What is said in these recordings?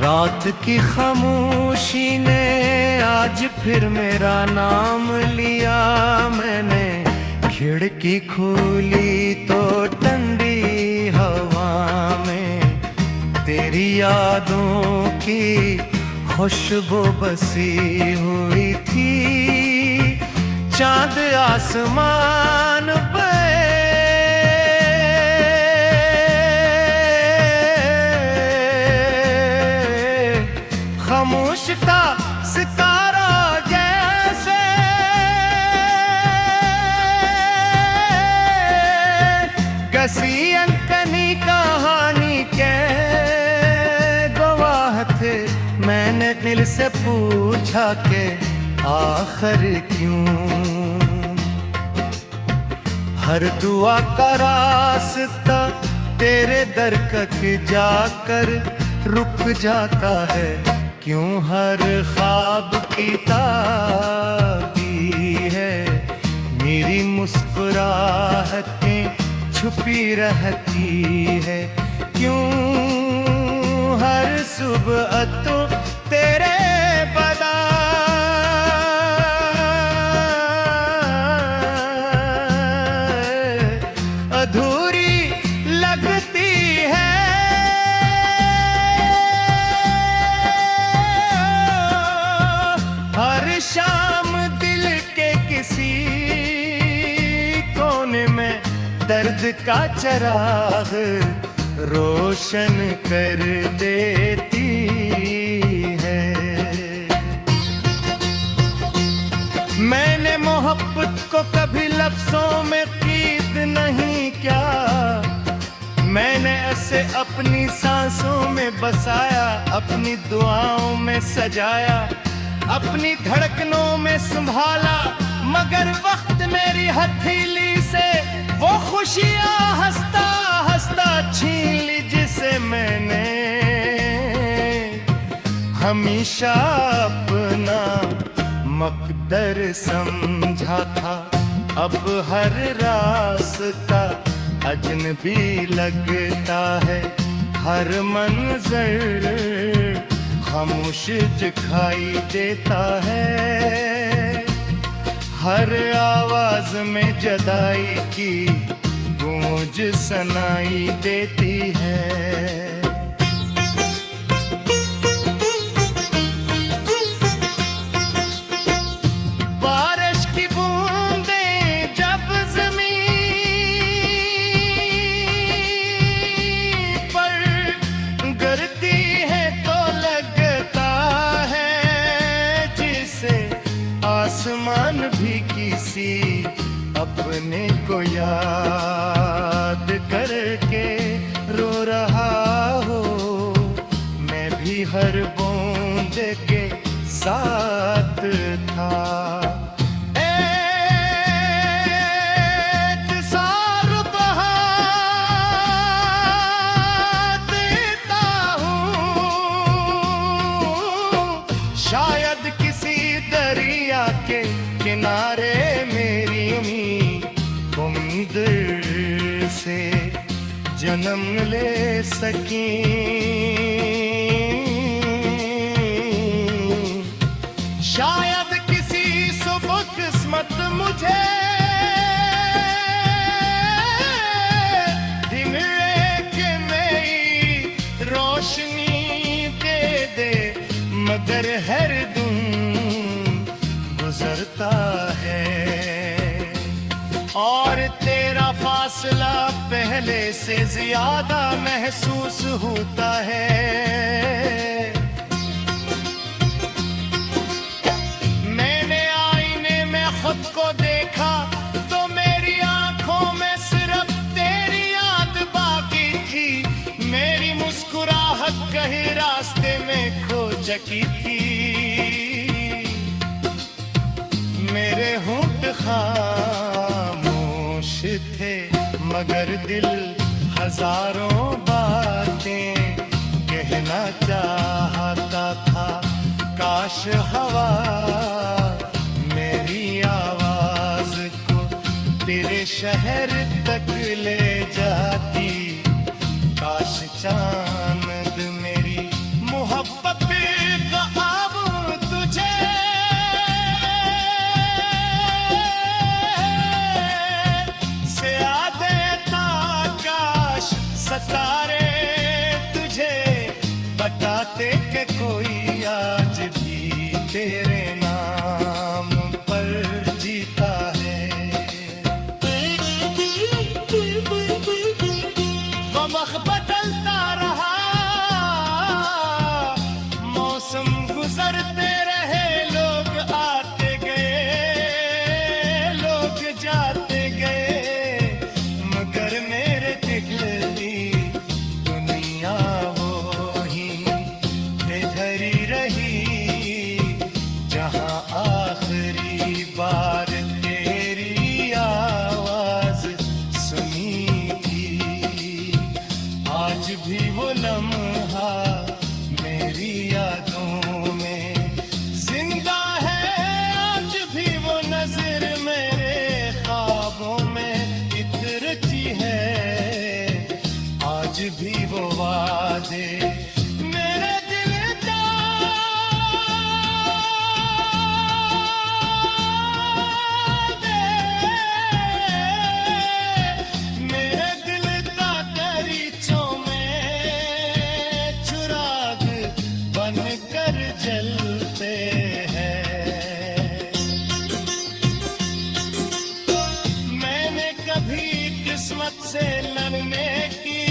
रात की खामोशी ने आज फिर मेरा नाम लिया। मैंने खिड़की खोली तो ठंडी हवा में तेरी यादों की खुशबू बसी हुई थी। चांद आसमान पे खामोश था सितारा जैसे। कसी अनकनी कहानी के गवाह थे। मैंने दिल से पूछा कि आखिर क्यों हर दुआ का रास्ता तेरे दर तक जाकर रुक जाता है। क्यों हर ख्वाब की ताबी है मेरी मुस्कुराहटें छुपी रहती है। क्यों हर सुबह तो तेरे बदा अधूरी लगती है। हर शाम दिल के किसी कोने में दर्द का चिराग रोशन कर देती है। मैंने मोहब्बत को कभी लफ्जों में कीद नहीं क्या। मैंने ऐसे अपनी सांसों में बसाया, अपनी दुआओं में सजाया, अपनी धड़कनों में संभाला। मगर वक्त मेरी हथेली से वो खुशियां हंसता हंसता छीन ली जिसे मैंने हमेशा अपना मकदर समझा था। अब हर रास्ता अजनबी लगता है। हर मंजर खामोश दिखाई देता है। हर आवाज में जुदाई की गूंज सुनाई देती है। बारिश की बूंदें जब जमीन पर गिरती है तो लगता है जिसे आसमान भी किसी अपने को याद करके रो रहा हो। मैं भी हर बूंद के साथ था। एक सार बहा देता हूँ शायद किसी दरिया के किनारे मेरी उम्मीद से जन्म ले सकी। शायद किसी सुबह किस्मत मुझे दिन एक नई रोशनी दे दे। मगर हर दिन गुजरता है और तेरा फासला पहले से ज्यादा महसूस होता है। मैंने आईने में खुद को देखा तो मेरी आंखों में सिर्फ तेरी याद बाकी थी। मेरी मुस्कुराहट कहीं रास्ते में खो चकी थी। मेरे होंठ खामोश थे मगर दिल हजारों बातें कहना चाहता था। काश हवा मेरी आवाज को तेरे शहर तक ले जाती। काश चांद मेरी मोहब्बत का अब तुझे से आ देता। काश सतारे तुझे बताते कि कोई आज भी तेरे नाम पर जीता है। वक्त बदलता रहा, मौसम गुजरते रहे, लोग आते गए, लोग जाते गए, मगर मेरे दिल की दुनिया वो ही धरी रही जहां आखिरी बार तेरी आवाज सुनी थी। आज भी वो लम्हा मेरी यादों में जिंदा है। आज भी वो नजर मेरे ख्वाबों में इतरती है। आज भी वो वादे मेरे दिल का मेरे दिल का दरीचों में चिराग बनकर जलते हैं। मैंने कभी किस्मत से लड़ने की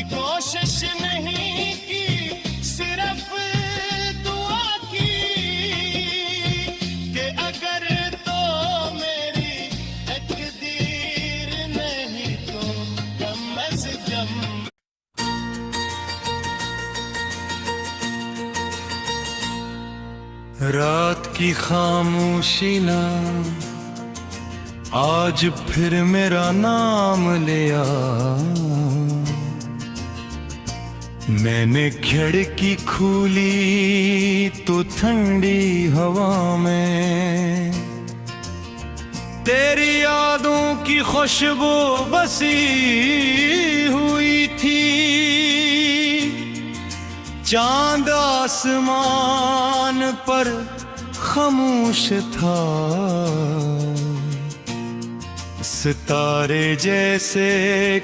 कोशिश नहीं की, सिर्फ दुआ की कि अगर तो मेरी तकदीर नहीं तो कम से कम रात की खामोशी ना आज फिर मेरा नाम लिया। मैंने खिड़की खोली तो ठंडी हवा में तेरी यादों की खुशबू बसी हुई थी। चांद आसमान पर खामोश था, सितारे जैसे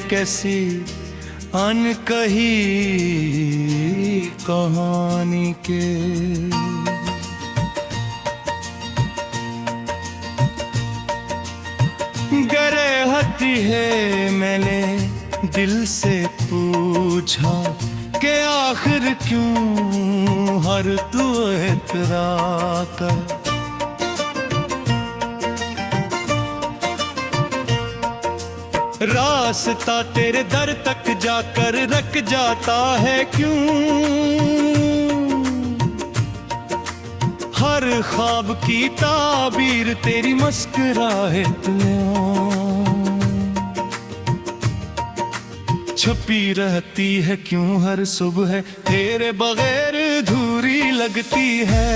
कैसी अनकही कहानी के। गरे हती है मैंने दिल से पूछा कि आखिर क्यों हर तू इतराता। रास्ता तेरे दर तक जाकर रख जाता है क्यों। हर ख्वाब की ताबीर तेरी मुस्कुराहटों छुपी रहती है क्यों। हर सुबह तेरे बगैर अधूरी लगती है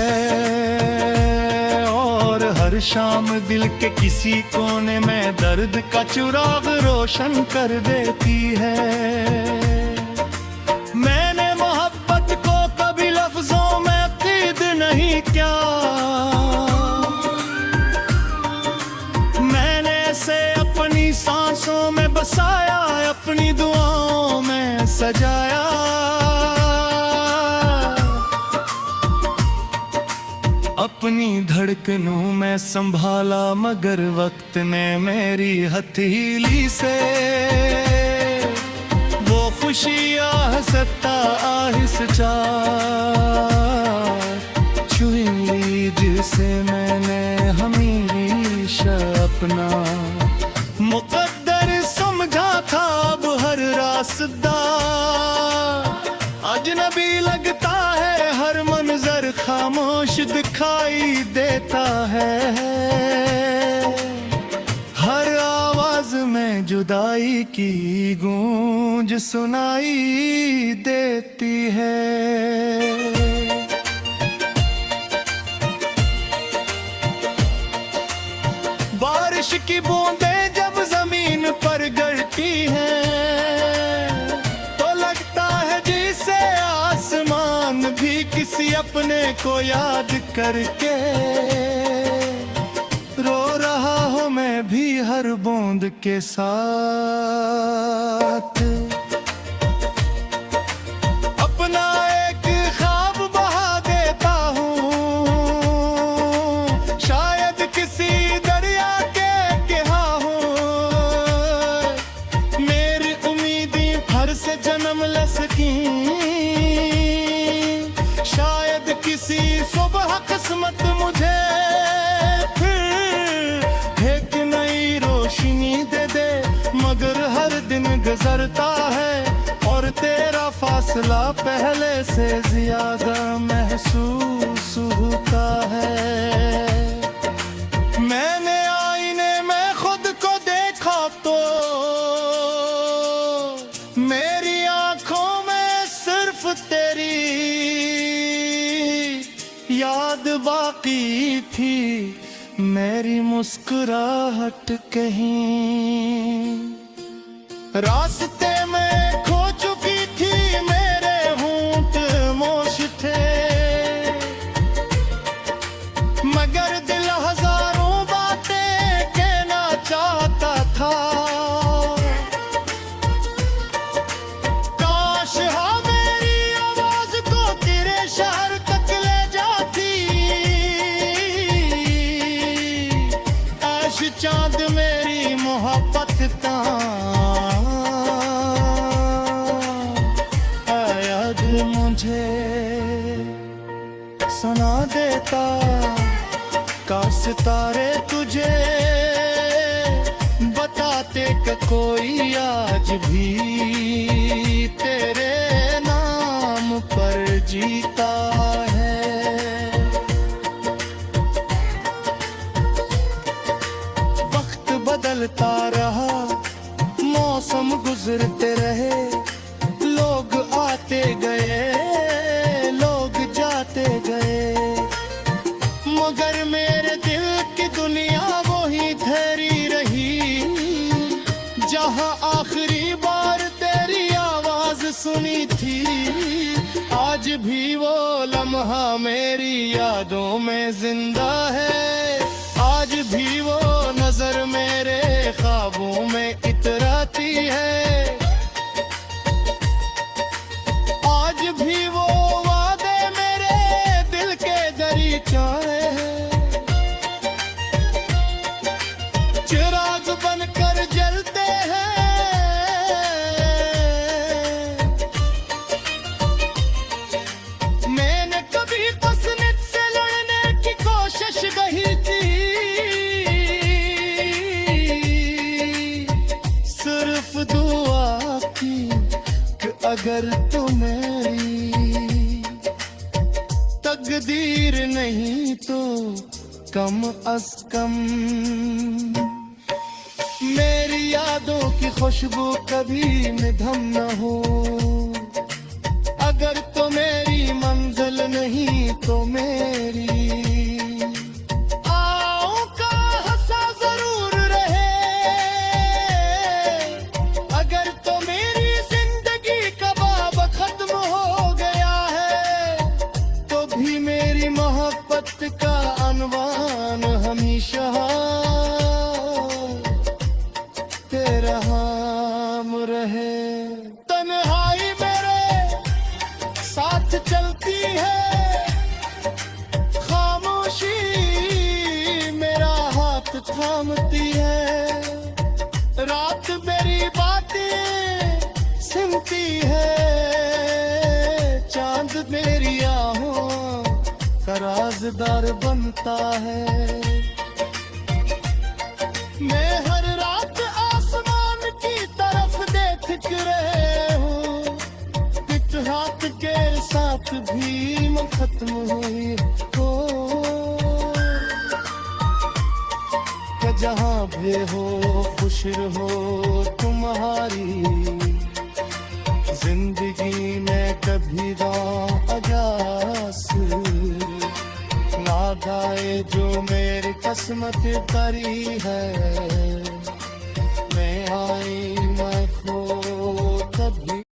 और हर शाम दिल के किसी कोने में दर्द का चिराग रोशन कर देती है। मैंने मोहब्बत को कभी लफ्जों में क़ीद नहीं किया। मैंने इसे अपनी सांसों में बसाया, अपनी दुआओं में सजाया। अपनी धड़कनों में संभाला मगर वक्त ने मेरी हथेली से वो खुशियाँ सत्ता आहिस्ता छुई ली जिसे मैंने हमेशा अपना मुकद्दर समझा था। अब हर रास्ता अजनबी लगता है, हर मंजर खामोश दिखाई देता है। हर आवाज में जुदाई की गूंज सुनाई देती है। बारिश की बूंदें जब जमीन पर गिरती हैं तो लगता है जैसे आसमान भी किसी अपने को याद करके रो रहा हूँ मैं भी हर बूंद के साथ। अपना एक ख्वाब बहा देता हूँ, शायद किसी दरिया के कहा हूँ। मेरी उम्मीदें हर से जन्म ले सकी, शायद किसी सुबह किस्मत मुझे मगर हर दिन गुजरता है और तेरा फासला पहले से ज्यादा महसूस होता है। मैंने आईने में खुद को देखा तो मेरी आंखों में सिर्फ तेरी याद बाकी थी, मेरी मुस्कुराहट कहीं रास्ते में खो चुकी थी। मेरे होंठ मोश थे मगर दिल हजारों बातें कहना चाहता था। काश हाँ मेरी आवाज को तेरे शहर तक ले जाती, ऐश चांद मेरी मोहब्बत का मुझे सुना देता। का सितारे तुझे बताते कि कोई आज भी तेरे नाम पर जीता है। वक्त बदलता रहा, मौसम गुजरते रहे, लोग आते गए, लोग जाते गए, मगर मेरे दिल की दुनिया वही ठहरी रही। जहां आखिरी बार तेरी आवाज सुनी थी, आज भी वो लम्हा मेरी यादों में जिंदा है। आज भी वो नजर मेरे ख्वाबों में इतराती है। भी वो वादे मेरे दिल के दरीचा है, चिराग बनकर जलते हैं। मैंने कभी तसनीत से लड़ने की कोशिश नहीं की, सिर्फ दुआ की कि अगर तुम्हें तकदीर नहीं तो कम अज कम मेरी यादों की खुशबू कभी निधम न हो। अगर तो मेरी मंजिल नहीं तो मेरी आँखों का हंसा जरूर रहे। अगर तो मेरी जिंदगी का बाब खत्म हो गया है तो भी मेरी मोहब्बत का अनवान हमेशा तेरा हम रहे। तन्हाई मेरे साथ चलती है, खामोशी मेरा हाथ थामती है। रात मेरी बातें सुनती है, चांद मेरी आहों का राज़दार बनता है। मैं हर रात आसमान की तरफ देख बात भी न खत्म हुई हो कि जहाँ भी हो खुश रहो तुम्हारी जिंदगी में कभी अजास ना गाए जो मेरी किस्मत करी है मैं आई